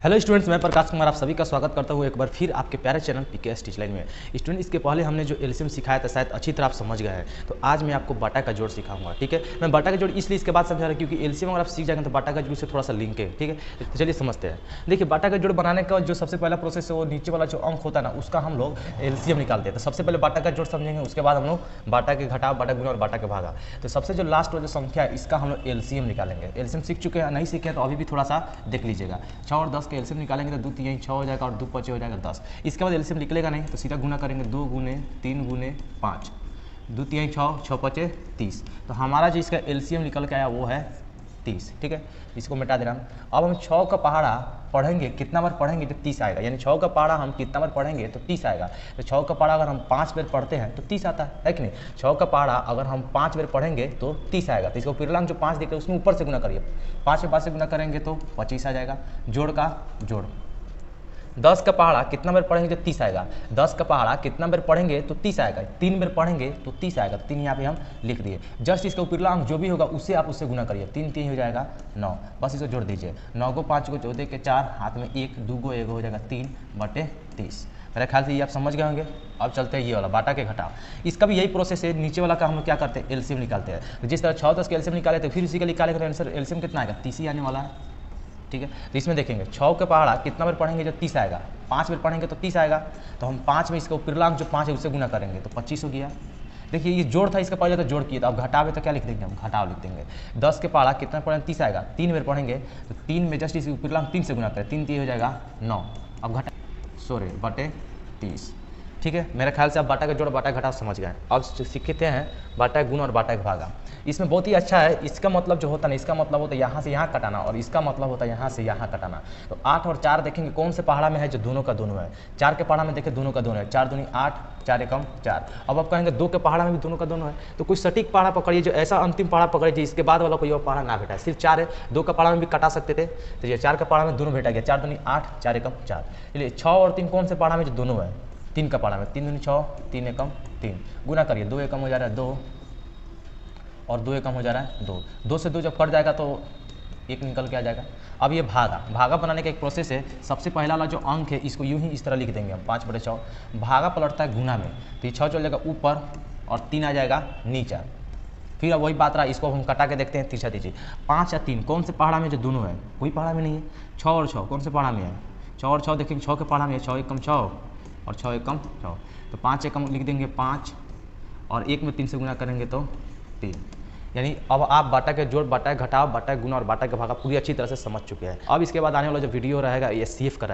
Hello students, मैं प्रकाश कुमार आप सभी का स्वागत करता हूँ एक बार फिर आपके प्यारे चैनल पीके टीच लाइन में। स्टूडेंट, इसके पहले हमने जो एलसीएम सिखाया था शायद अच्छी तरह आप समझ गए हैं, तो आज मैं आपको बाटा का जोड़ सिखाऊंगा। ठीक है, मैं बाटा का जोड़ इसलिए इसके बाद समझा रहा हूँ क्योंकि एलसीएम अगर आप सीख जाएंगे तो बाटा का जोड़ से थोड़ा सा लिंक है। ठीक है, तो चलिए समझते हैं। देखिए, बाटा का जोड़ बनाने का जो सबसे पहला प्रोसेस है वो नीचे वाला जो अंक होता है ना, उसका हम लोग एलसीएम निकालते हैं। तो सबसे पहले बाटा का जोड़ समझेंगे, उसके बाद हम लोग बाटा के घटाव, बाटा गुणा और बाटा के भागा। तो सबसे जो लास्ट वाला जो संख्या है इसका हम लोग एलसीएम निकालेंगे। एलसीएम सीख चुके हैं, नहीं सीखे हैं तो अभी भी थोड़ा सा देख लीजिएगा। 6 और 10 के एलसीएम निकालेंगे तो 2 3 6 हो जाएगा और 2 5 हो जाएगा 10। इसके बाद एलसीएम निकलेगा नहीं तो सीधा गुना करेंगे, 2 गुने 3 गुने 5, 2 3 6, 6 5 30। तो हमारा जो इसका एलसीएम निकल के आया वो है 30। ठीक है, इसको मिटा दे रहा हूँ। अब हम 6 का पहाड़ा पढ़ेंगे, कितना बार पढ़ेंगे तो 30 आएगा। यानी 6 का पहाड़ा हम कितना बार पढ़ेंगे तो 30 आएगा। तो 6 का पहाड़ा अगर हम 5 बार पढ़ते हैं तो 30 आता है कि नहीं। 6 का पहाड़ा अगर हम 5 बार पढ़ेंगे तो 30 आएगा। तो इसको पूर्णांक जो 5 देख रहे हैं उसमें ऊपर से गुना करिए, 5 में 5 से गुना करेंगे तो 25 आ जाएगा। जोड़ का जोड़, 10 का पहाड़ा कितना बार पढ़ेंगे तो 30 आएगा। 10 का पहाड़ा कितना बार पढ़ेंगे तो 30 आएगा। 3 बार पढ़ेंगे तो 30 आएगा। 3 यहाँ पे हम लिख दिए। जस्ट इसका पूर्णांक जो भी होगा उससे आप उससे गुना करिए। 3 3 हो जाएगा 9, बस इसको जोड़ दीजिए। 9 को 5 को 14 के 4, हाथ में 1, 2 को 1 हो जाएगा 3 बटे 30। मेरे ख्याल से ये आप समझ गए होंगे। अब चलते हैं ये वाला बाटा के घटाव। इसका भी यही प्रोसेस है। नीचे वाला का हम लोग क्या करते हैं, एलसीएम निकालते हैं। जिस तरह 6 10 के एलसीएम निकाले थे फिर उसी का निकालेंगे तो आंसर एलसीएम कितना आएगा, 30 ही आने वाला है। ठीक है, तो इसमें देखेंगे 6 के पहाड़ा कितना बार पढ़ेंगे जो 30 आएगा, 5 बार पढ़ेंगे तो 30 आएगा। तो हम 5 में इसका पूर्णांक जो 5 है उससे गुना करेंगे तो 25 हो गया। देखिए, ये जोड़ था, इसका पहले तो जोड़ किए, तो अब घटावे तो क्या लिख देंगे, हम घटाव लिख देंगे। 10 के पहाड़ा कितना पढ़ेंगे 30 आएगा, 3 बार पढ़ेंगे तो 3 में जस्ट इसका पूर्णांक 3 से गुना करें, 3 3 हो जाएगा 9। अब घटा बटे 30। ठीक है, मेरे ख्याल से आप बाटा का जोड़ बाटा घटाव समझ गए। अब सीखते हैं बाटा गुण और बाटा का भागा। इसमें बहुत ही अच्छा है। इसका मतलब जो होता है ना, इसका मतलब होता है यहाँ से यहाँ कटाना और इसका मतलब होता है यहाँ से यहाँ कटाना। तो 8 और 4 देखेंगे कौन से पहाड़ा में है, जो दोनों का दोनों है। 4 के पहाड़ा में देखें दोनों का दोनों है, 4 दूनी 8, 4 एकम 4। अब आप कहेंगे 2 के पहाड़ा में भी दोनों का दोनों है, तो कुछ सटीक पहाड़ा पकड़िए, जो ऐसा अंतिम पहाड़ा पकड़िए जिसके बाद वाला कोई और पहाड़ा ना भेटा है। सिर्फ 4 है, 2 का पहाड़ा में भी कटा सकते थे, तो ये 4 का पहाड़ा में दोनों भेटा गया। 4 दूनी 8, 4 एकम 4। चलिए 6 और 3 कौन से पहाड़ा में जो दोनों है, 3 का पहाड़ा में, 3 दूनी 6, 3 एकम 3। गुना करिए, 2 एकम हो जा रहा है 2 और 2 एकम हो जा रहा है 2। 2 से 2 जब कट जाएगा तो 1 निकल के आ जाएगा। अब ये भागा बनाने का एक प्रोसेस है। सबसे पहला वाला जो अंक है इसको यूं ही इस तरह लिख देंगे हम, 5 बटे 6। भागा पलटता है गुना में, तो ये 6 चल जाएगा ऊपर और 3 आ जाएगा नीचे। फिर अब वही बात रहा, इसको हम कटा के देखते हैं तीसरा तीसरी। 5 या 3 कौन से पहाड़ा में जो दोनों है, कोई पहाड़ा में नहीं है। 6 और 6 कौन से पहाड़ा में है, 6 और 6 देखेंगे 6 के पहाड़ा में है, 6 एकम 6 और 6 एकम 6। तो 5 एकम लिख देंगे 5 और 1 में 3 से गुना करेंगे तो 3। यानी अब आप बाटा के जोड़, बाटा के घटाव, बाटा के गुणा और बाटा के भागा पूरी अच्छी तरह से समझ चुके हैं। अब इसके बाद आने वाला जो वीडियो रहेगा ये सेव करा